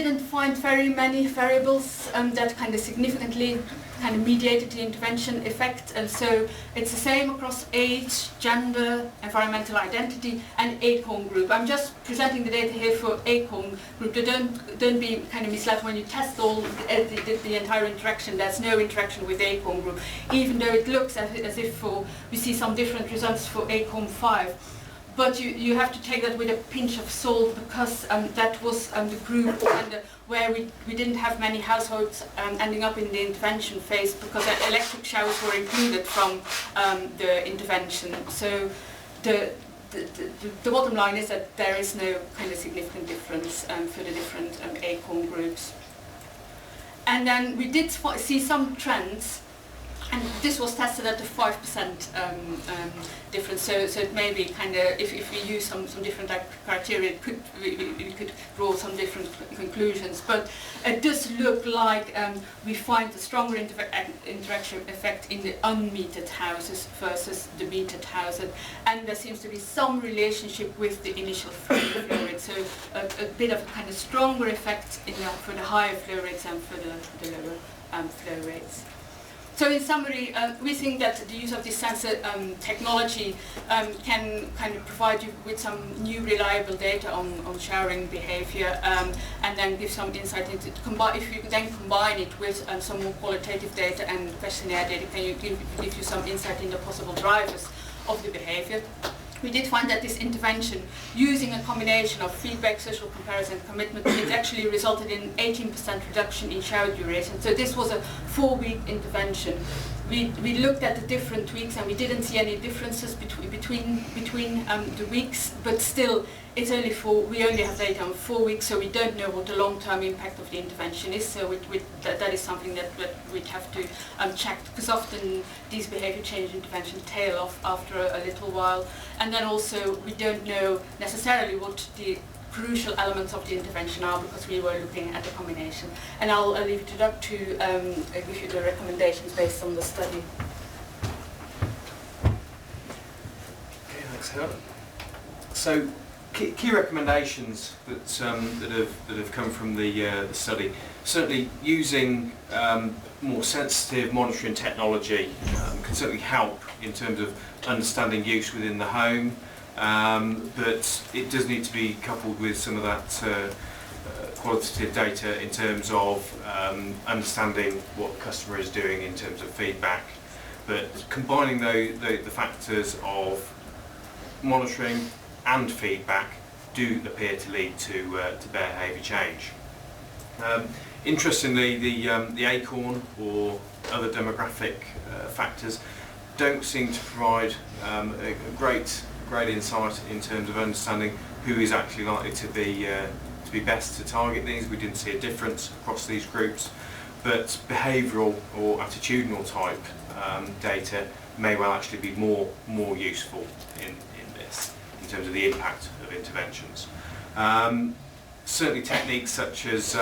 didn't find very many variables that kind of significantly kind of mediated the intervention effect, and so it's the same across age, gender, environmental identity, and ACORN group. I'm just presenting the data here for ACORN group. Don't be kind of misled when you test all the entire interaction. There's no interaction with ACORN group, even though it looks as if we see some different results for ACORN 5. But you have to take that with a pinch of salt, because that was the group where we didn't have many households ending up in the intervention phase, because electric showers were included from the intervention. So the bottom line is that there is no kind of significant difference for the different ACORN groups. And then we did see some trends. And this was tested at the 5% difference, so it may be kind of, if we use some different criteria, we could draw some different conclusions. But it does look like we find a stronger interaction effect in the unmetered houses versus the metered houses, and there seems to be some relationship with the initial flow rate. So a bit of a kind of stronger effect for the higher flow rates and for the lower flow rates. So in summary, we think that the use of this sensor technology can kind of provide you with some new reliable data on showering behaviour, and then give some insight into if you then combine it with some more qualitative data and questionnaire data, can give you some insight into possible drivers of the behaviour. We did find that this intervention, using a combination of feedback, social comparison, commitment, it actually resulted in 18% reduction in shower duration. So this was a 4-week intervention. We looked at the different weeks, and we didn't see any differences between the weeks, but still, it's only we only have data on 4 weeks, so we don't know what the long-term impact of the intervention is. So that is something that we'd have to check, because often these behaviour change interventions tail off after a little while. And then also, we don't know necessarily what the crucial elements of the intervention are, because we were looking at the combination. And I'll leave it to Doug to give you the recommendations based on the study. Okay, thanks, Hilde. So, key recommendations that have come from the study. Certainly, using more sensitive monitoring technology can certainly help in terms of understanding use within the home. But it does need to be coupled with some of that qualitative data in terms of understanding what the customer is doing in terms of feedback. But combining the factors of monitoring and feedback do appear to lead to behaviour change. Interestingly, the ACORN or other demographic factors don't seem to provide a great insight in terms of understanding who is actually likely to be best to target these. We didn't see a difference across these groups, but behavioural or attitudinal type data may well actually be more useful in this, in terms of the impact of interventions. Certainly techniques such as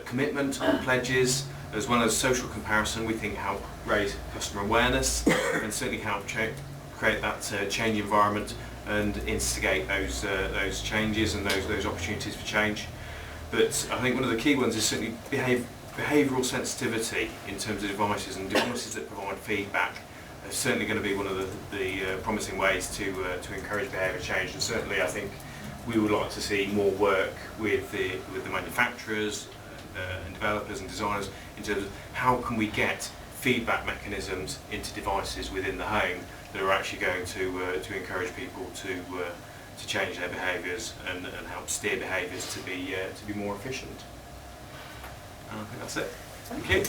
commitment or pledges, as well as social comparison, we think help raise customer awareness and certainly help create that change environment and instigate those changes and those opportunities for change. But I think one of the key ones is certainly behavioural sensitivity in terms of devices, and devices that provide feedback are certainly going to be one of the promising ways to encourage behaviour change. And certainly I think we would like to see more work with the manufacturers and developers and designers in terms of how can we get feedback mechanisms into devices within the home that are actually going to encourage people to change their behaviours and help steer behaviours to be more efficient. And I think that's it. Thank you.